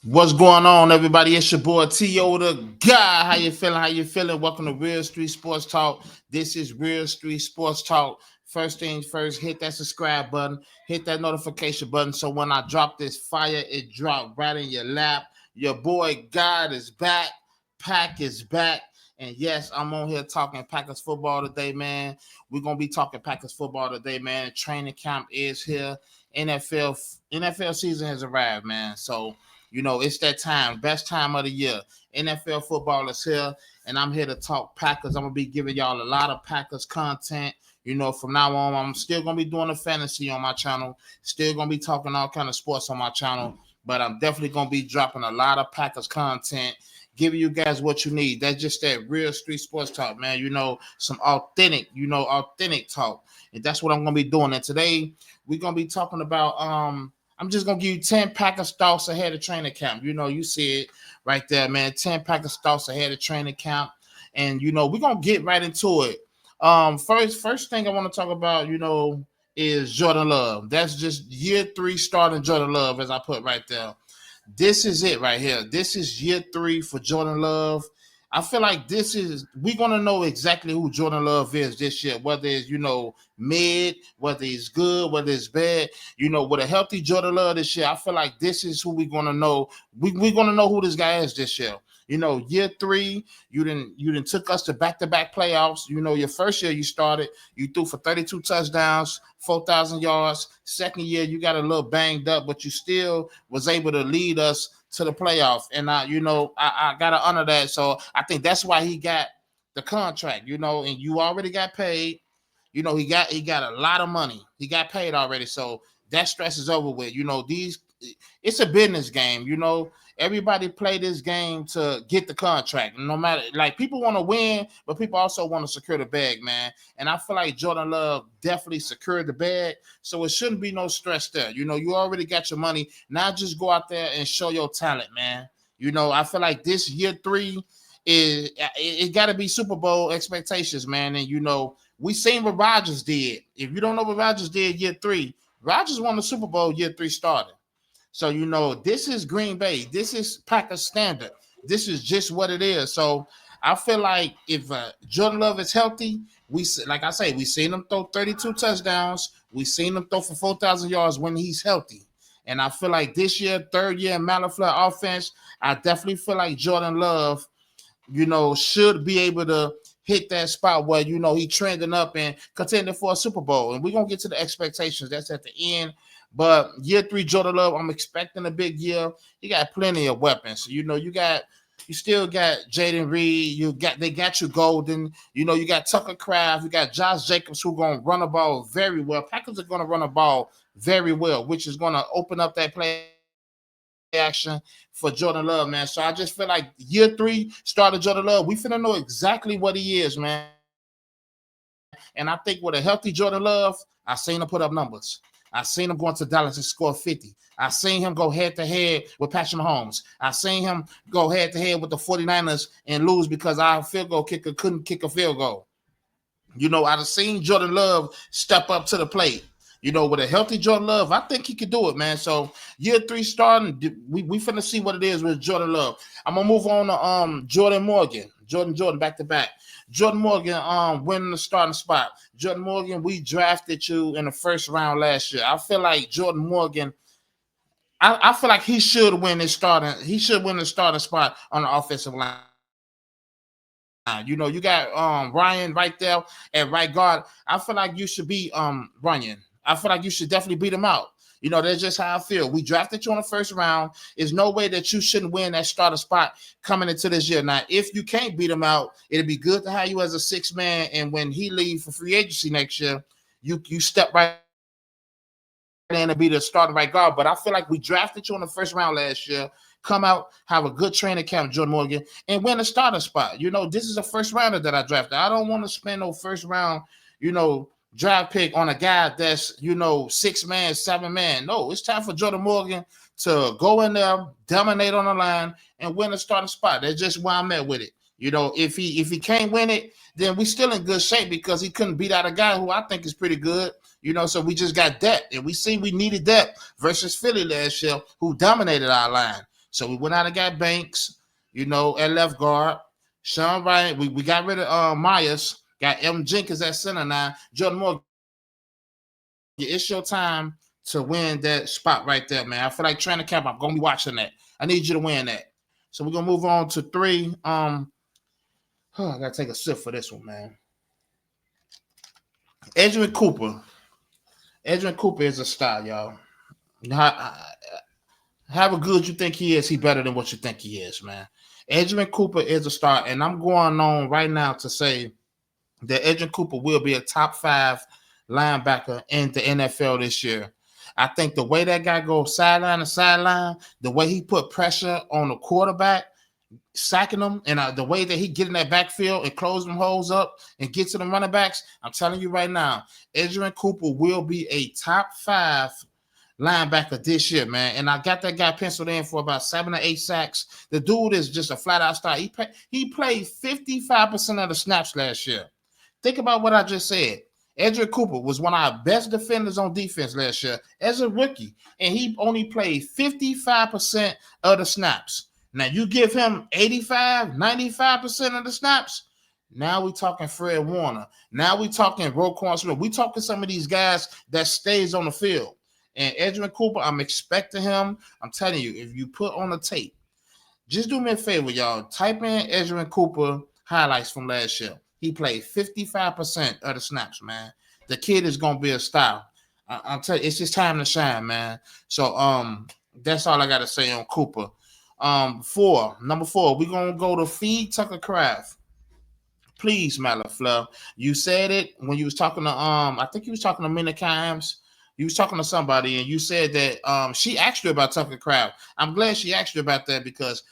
What's going on, everybody? It's your boy TeoDagod. How you feeling? How you feeling? Welcome to Real Street Sports Talk. This is Real Street Sports Talk. First things first, hit that subscribe button, hit that notification button, so when I drop this fire, it drop right in your lap. Your boy God is back. Pack is back. And yes, I'm on here talking Packers football today, man. We're gonna be talking Packers football today, man. Training camp is here. NFL season has arrived, man. So it's that time, best time of the year. NFL football is here, and I'm here to talk Packers. I'm gonna be giving y'all a lot of Packers content. From now on, I'm still gonna be doing the fantasy on my channel. Still gonna be talking all kind of sports on my channel, but I'm definitely gonna be dropping a lot of Packers content, giving you guys what you need. That's just that real street sports talk, man. Some authentic talk, and that's what I'm gonna be doing. And today we're gonna be talking about I'm just gonna give you 10 Packers thoughts ahead of training camp. You see it right there, man. 10 Packers thoughts ahead of training camp. And we're gonna get right into it. First thing I want to talk about, is Jordan Love. That's just year 3 starting Jordan Love, as I put right there. This is it right here. This is year 3 for Jordan Love. I feel like we're gonna know exactly who Jordan Love is this year, whether it's mid, whether it's good, whether it's bad. With a healthy Jordan Love this year, I feel like this is who we're gonna know. We're gonna know who this guy is this year. Year 3, you didn't took us to back-to-back playoffs. Your first year you started, you threw for 32 touchdowns, 4,000 yards. Second year you got a little banged up, but you still was able to lead us to the playoff. And I gotta honor that. So I think that's why he got the contract. And you already got paid. He got a lot of money. He got paid already. So that stress is over with. It's a business game. Everybody play this game to get the contract. No matter, like, people want to win, but people also want to secure the bag, man. And I feel like Jordan Love definitely secured the bag, so it shouldn't be no stress there. You already got your money. Now just go out there and show your talent, man. I feel like this year 3 it got to be Super Bowl expectations, man. And we seen what Rodgers did. If you don't know what Rodgers did year 3, Rodgers won the Super Bowl year 3 starting. So, this is Green Bay. This is Packers standard. This is just what it is. So I feel like if Jordan Love is healthy, like I say, we seen him throw 32 touchdowns. We seen him throw for 4,000 yards when he's healthy. And I feel like this year, third year Malafleur offense, I definitely feel like Jordan Love, should be able to hit that spot where, he trending up and contending for a Super Bowl. And we're going to get to the expectations. That's at the end. But year 3, Jordan Love, I'm expecting a big year. He got plenty of weapons. You still got Jaden Reed. They got you Golden. You got Tucker Kraft. You got Josh Jacobs, who going to run the ball very well. Packers are going to run the ball very well, which is going to open up that play action for Jordan Love, man. So I just feel like year 3 started Jordan Love. We finna know exactly what he is, man. And I think with a healthy Jordan Love, I seen him put up numbers. I seen him going to Dallas and score 50. I seen him go head-to-head with Patrick Mahomes. I seen him go head-to-head with the 49ers and lose because our field goal kicker couldn't kick a field goal. I've seen Jordan Love step up to the plate. With a healthy Jordan Love, I think he could do it, man. So year 3 starting, we finna see what it is with Jordan Love. I'm gonna move on to Jordan Morgan. Jordan back to back. Jordan Morgan winning the starting spot. Jordan Morgan, we drafted you in the first round last year. I feel like Jordan Morgan, I feel like he should win the starting spot on the offensive line. You got Ryan right there at right guard. I feel like you should be Ryan. I feel like you should definitely beat him out. That's just how I feel. We drafted you on the first round. There's no way that you shouldn't win that starter spot coming into this year. Now, if you can't beat him out, it'd be good to have you as a 6th man. And when he leaves for free agency next year, you step right in and be the starting right guard. But I feel like we drafted you on the first round last year. Come out, have a good training camp, Jordan Morgan, and win a starter spot. This is a first rounder that I drafted. I don't want to spend no first round, draft pick on a guy that's, 6 man, 7 man. No, it's time for Jordan Morgan to go in there, dominate on the line, and win a starting spot. That's just why I'm at with it. If he can't win it, then we still in good shape because he couldn't beat out a guy who I think is pretty good. So we just got depth, and we see we needed depth versus Philly last year, who dominated our line. So we went out and got Banks, at left guard. Sean Ryan, we got rid of Myers, got M. Jenkins at center now. Jordan Moore, it's your time to win that spot right there, man. I feel like training camp, I'm going to be watching that. I need you to win that. So we're going to move on to 3. I got to take a sip for this one, man. Edgerrin Cooper. Edgerrin Cooper is a star, y'all. However good you think he is, he better than what you think he is, man. Edgerrin Cooper is a star, and I'm going on right now to say that Edgerrin Cooper will be a top 5 linebacker in the NFL this year. I think the way that guy goes sideline to sideline, the way he put pressure on the quarterback, sacking them, and the way that he get in that backfield and close them holes up and get to the running backs, I'm telling you right now, Edgerrin Cooper will be a top 5 linebacker this year, man. And I got that guy penciled in for about 7 or 8 sacks. The dude is just a flat-out star. He played 55% of the snaps last year. Think about what I just said. Edgerrin Cooper was one of our best defenders on defense last year as a rookie, and he only played 55% of the snaps. Now, you give him 85, 95% of the snaps, now we're talking Fred Warner. Now we're talking Roquan Smith. We're talking some of these guys that stays on the field. And Edgerrin Cooper, I'm expecting him. I'm telling you, if you put on the tape, just do me a favor, y'all. Type in Edgerrin Cooper highlights from last year. He played 55% of the snaps, man. The kid is gonna be a star. I'll tell you, it's just time to shine, man. So that's all I gotta say on Cooper. Number 4, we're gonna go to feed Tucker Kraft. Please, Malafleur. You said it when you was talking to I think you was talking to Mina Kimes. You was talking to somebody, and you said that she asked you about Tucker Kraft. I'm glad she asked you about that, because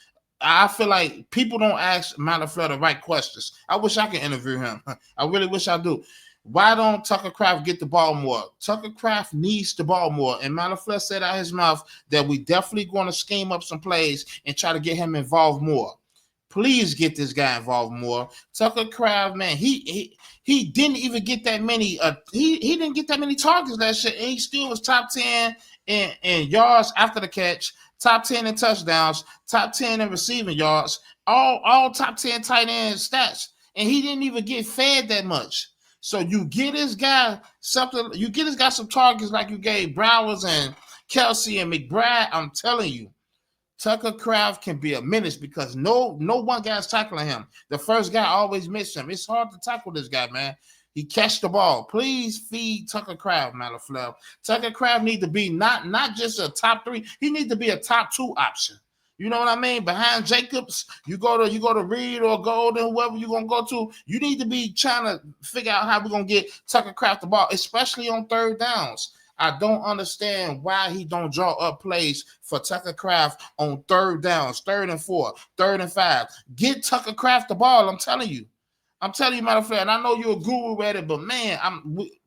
I feel like people don't ask Malafleur the right questions. I wish I could interview him. I really wish I do. Why don't Tucker Kraft get the ball more? Tucker Kraft needs the ball more. And Malafleur said out his mouth that we definitely going to scheme up some plays and try to get him involved more. Please get this guy involved more. Tucker Kraft, man, he didn't even get that many. He didn't get that many targets last year, and he still was top 10 in yards after the catch, top 10 in touchdowns, top 10 in receiving yards, all top 10 tight end stats, and he didn't even get fed that much. So you get this guy something. You get this guy some targets like you gave Browers and Kelsey and McBride. I'm telling you, Tucker Kraft can be a menace, because no one guy's tackling him. The first guy always misses him. It's hard to tackle this guy, man. He catch the ball. Please feed Tucker Kraft, Malafleur. Tucker Kraft need to be not just a top 3. He needs to be a top 2 option. You know what I mean? Behind Jacobs, you go to Reed or Golden, whoever you're gonna go to. You need to be trying to figure out how we're gonna get Tucker Kraft the ball, especially on third downs. I don't understand why he don't draw up plays for Tucker Kraft on third downs, 3rd and 4, 3rd and 5. Get Tucker Kraft the ball. I'm telling you, matter of fact, and I know you're a guru at it, but man,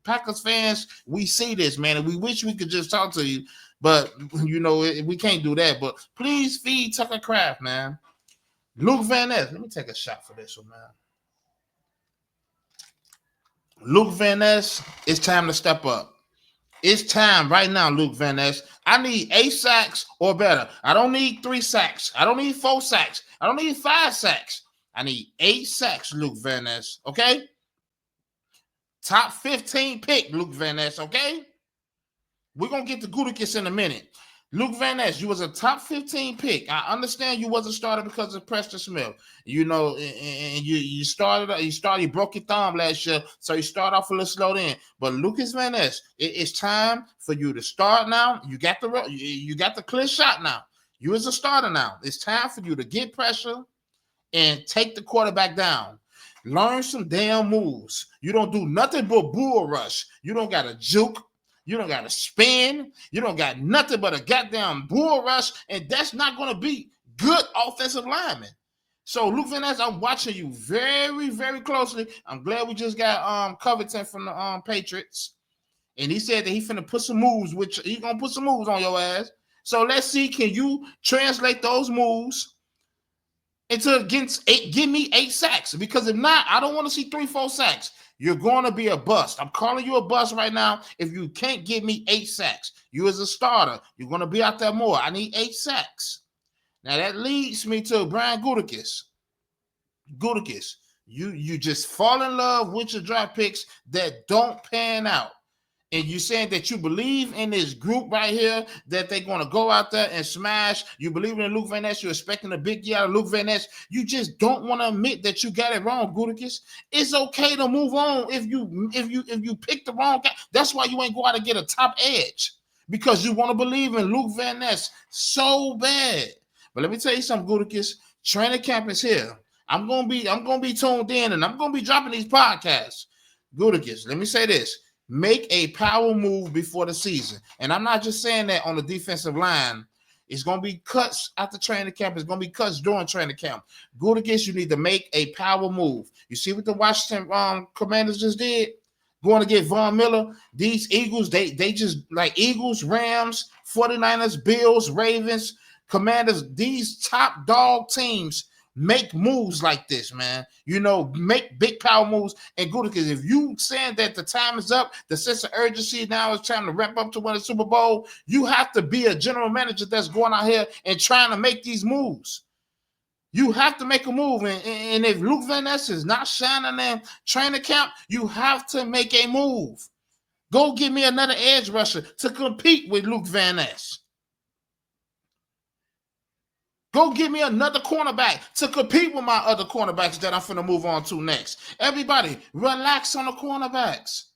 Packers fans, we see this, man, and we wish we could just talk to you, but we can't do that. But please feed Tucker Kraft, man. Luke Van Ness, let me take a shot for this one, man. Luke Van Ness, it's time to step up. It's time right now, Luke Van Ness. I need 8 sacks or better. I don't need 3 sacks. I don't need 4 sacks. I don't need 5 sacks. I need 8 sacks, Luke Van Ness, okay? Top 15 pick, Luke Van Ness, okay? We're going to get to Gutekunst in a minute. Luke Van Ness, you was a top 15 pick. I understand you wasn't started because of Preston Smith. And you broke your thumb last year, so you start off a little slow then. But Lucas Van Ness, it's time for you to start now. You got the clear shot now. You as a starter now. It's time for you to get pressure and take the quarterback down. Learn some damn moves. You don't do nothing but bull rush. You don't got to juke. You don't got to spin. You don't got nothing but a goddamn bull rush, and that's not going to be good offensive linemen. So, Luke Van Ness, I'm watching you very, very closely. I'm glad we just got Covington from the Patriots, and he said that he's finna put some moves, which he's going to put some moves on your ass. So, let's see, can you translate those moves into give me 8 sacks? Because if not, I don't want to see 3-4 sacks. You're going to be a bust. I'm calling you a bust right now if you can't give me 8 sacks. You as a starter, you're going to be out there more. I need 8 sacks. Now, that leads me to Brian Gutekunst. You just fall in love with your draft picks that don't pan out. And you saying that you believe in this group right here, that they're going to go out there and smash. You believe in Luke Van Ness. You're expecting a big year out of Luke Van Ness. You just don't want to admit that you got it wrong, Gutekunst. It's okay to move on if you pick the wrong guy. That's why you ain't go out and get a top edge, because you want to believe in Luke Van Ness so bad. But let me tell you something, Gutekunst. Training camp is here. I'm gonna be tuned in, and I'm gonna be dropping these podcasts. Gutekunst, let me say this. Make a power move before the season. And I'm not just saying that on the defensive line. It's going to be cuts after training camp. It's going to be cuts during training camp. Gutekunst, you need to make a power move. You see what the Washington Commanders just did? Going to get Von Miller. These Eagles, they just like Eagles, Rams, 49ers, Bills, Ravens, Commanders, these top dog teams make moves like this, man. You know, make big power moves. And Gutekunst, if you saying that the time is up, the sense of urgency now is time to wrap up to win the Super Bowl, you have to be a general manager that's going out here and trying to make these moves. You have to make a move. And if Luke Van Ness is not shining in training camp, you have to make a move. Go get me another edge rusher to compete with Luke Van Ness. Go get me another cornerback to compete with my other cornerbacks that I'm finna move on to next. Everybody, relax on the cornerbacks.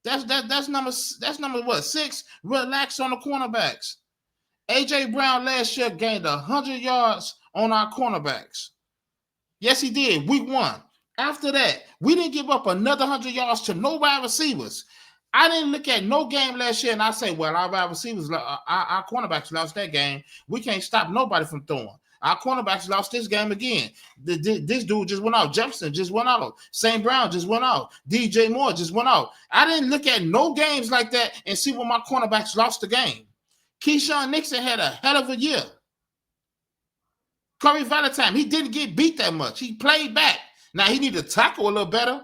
That's number what? 6. Relax on the cornerbacks. AJ Brown last year gained 100 yards on our cornerbacks. Yes, he did. Week 1. After that, we didn't give up another 100 yards to no wide receivers. I didn't look at no game last year and I say, well, our wide receivers, our cornerbacks lost that game. We can't stop nobody from throwing. Our cornerbacks lost this game again. This dude just went out. Jefferson just went out. St. Brown just went out. DJ Moore just went out. I didn't look at no games like that and see when my cornerbacks lost the game. Keyshawn Nixon had a hell of a year. Corey Valentine, he didn't get beat that much. He played back. Now he needed to tackle a little better.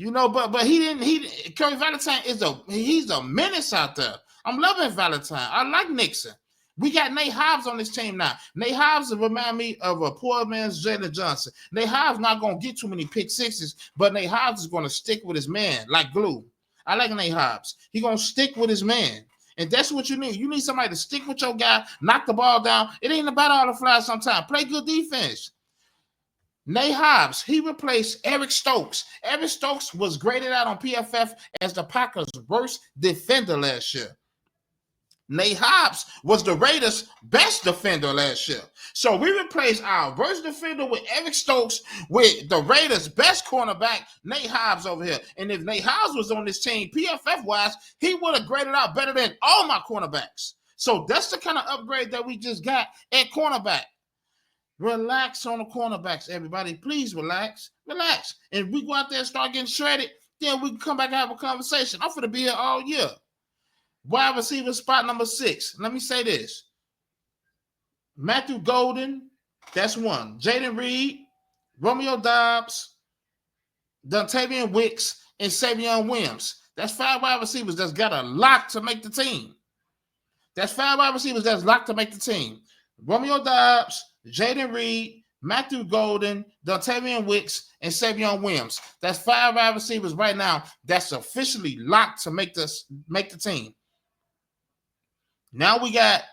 You know, but he didn't. Curry Valentine he's a menace out there. I'm loving Valentine. I like Nixon. We got Nate Hobbs on this team now. Nate Hobbs remind me of a poor man's Jalen Johnson. Nate Hobbs not gonna get too many pick sixes, but Nate Hobbs is gonna stick with his man like glue. I like Nate Hobbs. He gonna stick with his man, and that's what you need. You need somebody to stick with your guy, knock the ball down. It ain't about all the flies. Sometimes play good defense. Nate Hobbs, he replaced Eric Stokes. Eric Stokes was graded out on PFF as the Packers' worst defender last year. Nate Hobbs was the Raiders' best defender last year. So we replaced our worst defender with Eric Stokes with the Raiders' best cornerback, Nate Hobbs over here. And if Nate Hobbs was on this team, PFF-wise, he would have graded out better than all my cornerbacks. So that's the kind of upgrade that we just got at cornerback. Relax on the cornerbacks, everybody. Please relax. Relax. And we go out there and start getting shredded, then we can come back and have a conversation. I'm going to be here all year. Wide receiver spot number 6. Let me say this. Matthew Golden, that's 1. Jaden Reed, Romeo Doubs, Dontavian Wicks, and Savion Williams. That's 5 wide receivers that's got a lot to make the team. That's 5 wide receivers that's locked to make the team. Romeo Doubs, Jaden Reed, Matthew Golden, Dontavian Wicks, and Savion Williams. That's 5 wide receivers right now that's officially locked to make the team. Now we got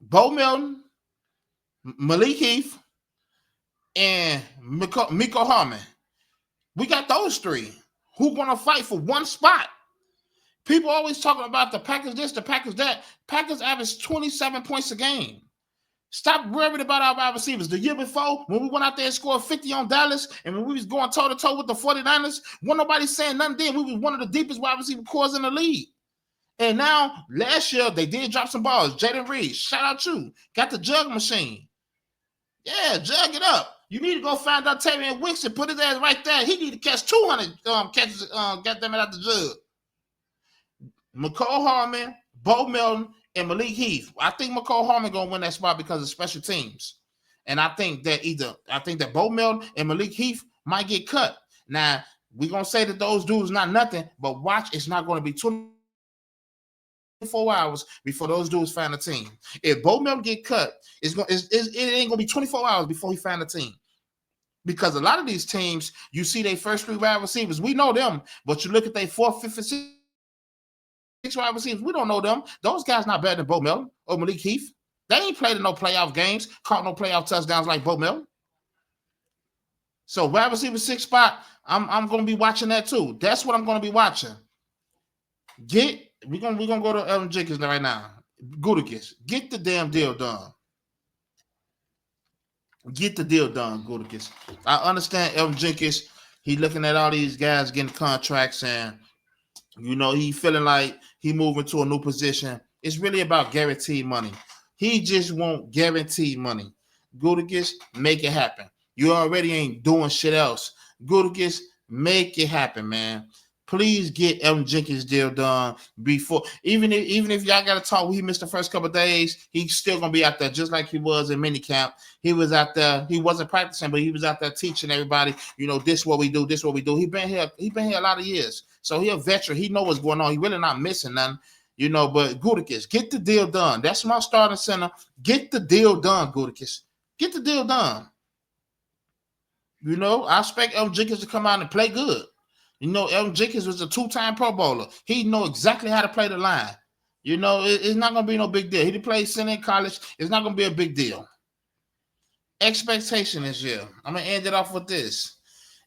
Bo Milton, Malik Heath, and Miko Harmon. We got those 3 who going to fight for one spot. People always talking about the Packers this, the Packers that. Packers average 27 points a game. Stop worrying about our wide receivers. The year before, when we went out there and scored 50 on Dallas, and when we was going toe-to-toe with the 49ers, wasn't nobody saying nothing then. We was one of the deepest wide receiver cores in the league. And now, last year, they did drop some balls. Jaden Reed, shout out you. Got the jug machine. Yeah, jug it up. You need to go find Dontavian Wicks and put his ass right there. He need to catch 200 catches, get them out the jug. McCole Harmon, Bo Milton, and Malik Heath. I think McCole Harmon gonna win that spot because of special teams. And I think that Bo Milton and Malik Heath might get cut. Now, We're gonna say that those dudes not nothing, but watch, it's not gonna be 24 hours before those dudes find a team. If Bo Melton get cut, it ain't gonna be 24 hours before he find a team. Because a lot of these teams, you see their first three wide receivers, we know them, but you look at their fourth, fifth, and sixth wide receivers, we don't know them. Those guys not better than Bo Melton or Malik Heath. They ain't played in no playoff games, caught no playoff touchdowns like Bo Melton. So wide receiver 6 spot, I'm gonna be watching that too. That's what I'm gonna be watching. We're gonna go to Elvin Jenkins right now. Gutekunst, get the damn deal done. Get the deal done, Gutekunst. I understand Elvin Jenkins. He looking at all these guys getting contracts, and he feeling like he moving to a new position. It's really about guaranteed money. He just want guaranteed money. Gutekunst, make it happen. You already ain't doing shit else. Gutekunst, make it happen, man. Please get Elvin Jenkins deal done before. Even if y'all got to talk, he missed the first couple of days, he's still going to be out there just like he was in minicamp. He was out there. He wasn't practicing, but he was out there teaching everybody, this what we do, this what we do. He been here a lot of years. So he a veteran. He know what's going on. He really not missing nothing, but Gutekunst, get the deal done. That's my starting center. Get the deal done, Gutekunst. Get the deal done. I expect Elvin Jenkins to come out and play good. Elvin Jenkins was a 2-time Pro Bowler. He know exactly how to play the line. It's not going to be no big deal. He played center in college. It's not going to be a big deal. Expectation this year. I'm going to end it off with this.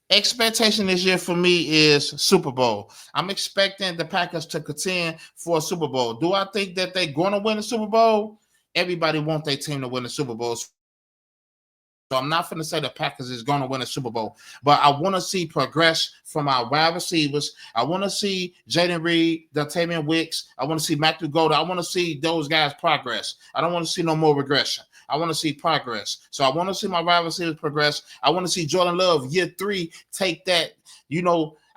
Expectation this year for me is Super Bowl. I'm expecting the Packers to contend for a Super Bowl. Do I think that they're going to win a Super Bowl? Everybody wants their team to win the Super Bowl. So I'm not going to say the Packers is going to win a Super Bowl, but I want to see progress from our wide receivers. I want to see Jaden Reed, Dontayvion Wicks. I want to see Matthew Golden. I want to see those guys progress. I don't want to see no more regression. I want to see progress. So I want to see my wide receivers progress. I want to see Jordan Love, year 3, take that.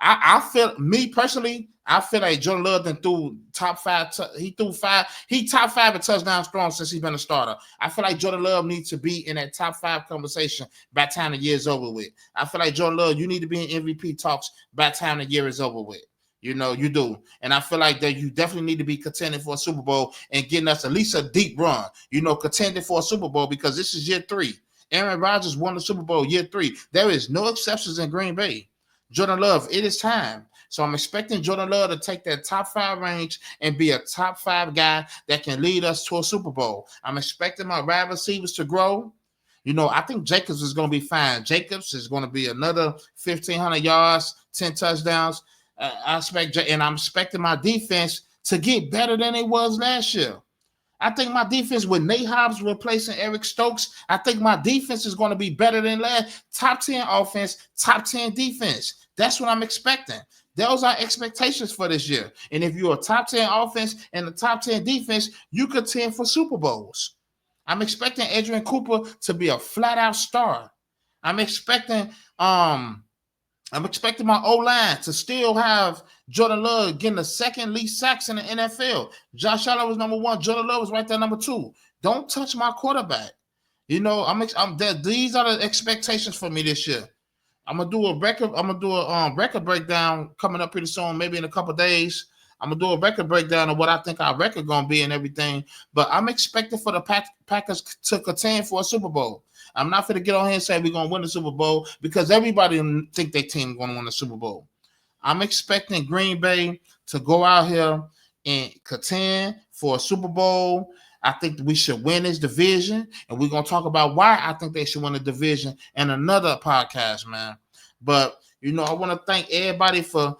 I feel, me personally, I feel like Jordan Love done threw top 5. He top 5 in touchdowns thrown since he's been a starter. I feel like Jordan Love needs to be in that top 5 conversation by the time the year is over with. I feel like Jordan Love, you need to be in MVP talks by the time the year is over with. You do. And I feel like that you definitely need to be contending for a Super Bowl and getting us at least a deep run, contending for a Super Bowl, because this is year 3. Aaron Rodgers won the Super Bowl year 3. There is no exceptions in Green Bay. Jordan Love, it is time. So I'm expecting Jordan Love to take that top 5 range and be a top 5 guy that can lead us to a Super Bowl. I'm expecting my wide receivers to grow. I think Jacobs is going to be fine. Jacobs is going to be another 1,500 yards, 10 touchdowns. I'm expecting my defense to get better than it was last year. I think my defense, with Nate Hobbs replacing Eric Stokes, I think my defense is going to be better than last. Top 10 offense, top 10 defense. That's what I'm expecting. Those are expectations for this year. And if you're a top 10 offense and a top 10 defense, you contend for Super Bowls. I'm expecting Adrian Cooper to be a flat-out star. I'm expecting my O-line to still have Jordan Love getting the second least sacks in the NFL. Josh Allen was number 1. Jordan Love was right there number 2. Don't touch my quarterback. These are the expectations for me this year. I'm gonna do a record breakdown coming up pretty soon, maybe in a couple of days. I'm gonna do a record breakdown of what I think our record gonna be and everything. But I'm expecting for the Packers to contend for a Super Bowl. I'm not going to get on here and say we're going to win the Super Bowl, because everybody think their team is going to win the Super Bowl. I'm expecting Green Bay to go out here and contend for a Super Bowl. I think we should win this division, and we're going to talk about why I think they should win the division in another podcast, man. But, I want to thank everybody for,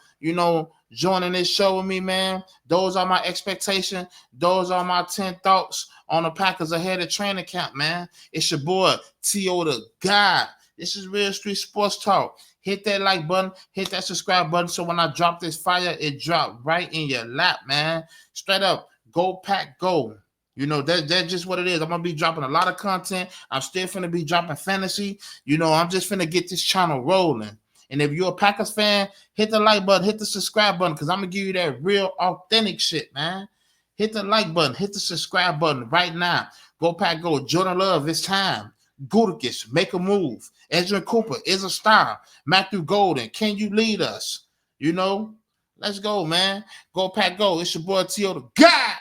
joining this show with me, man. Those are my expectations. Those are my 10 thoughts on the Packers ahead of training camp, man. It's your boy, TeoDagod. This is Real Street Sports Talk. Hit that like button. Hit that subscribe button, so when I drop this fire, it drop right in your lap, man. Straight up, go Pack, go. That's just what it is. I'm going to be dropping a lot of content. I'm still finna be dropping fantasy. I'm just finna get this channel rolling. And if you're a Packers fan, hit the like button, hit the subscribe button, because I'm going to give you that real authentic shit, man. Hit the like button, hit the subscribe button right now. Go Pack, go. Jordan Love, it's time. Gutekus, make a move. Ezra Cooper is a star. Matthew Golden, can you lead us? You know, let's go, man. Go Pack Go. It's your boy TeoDagod.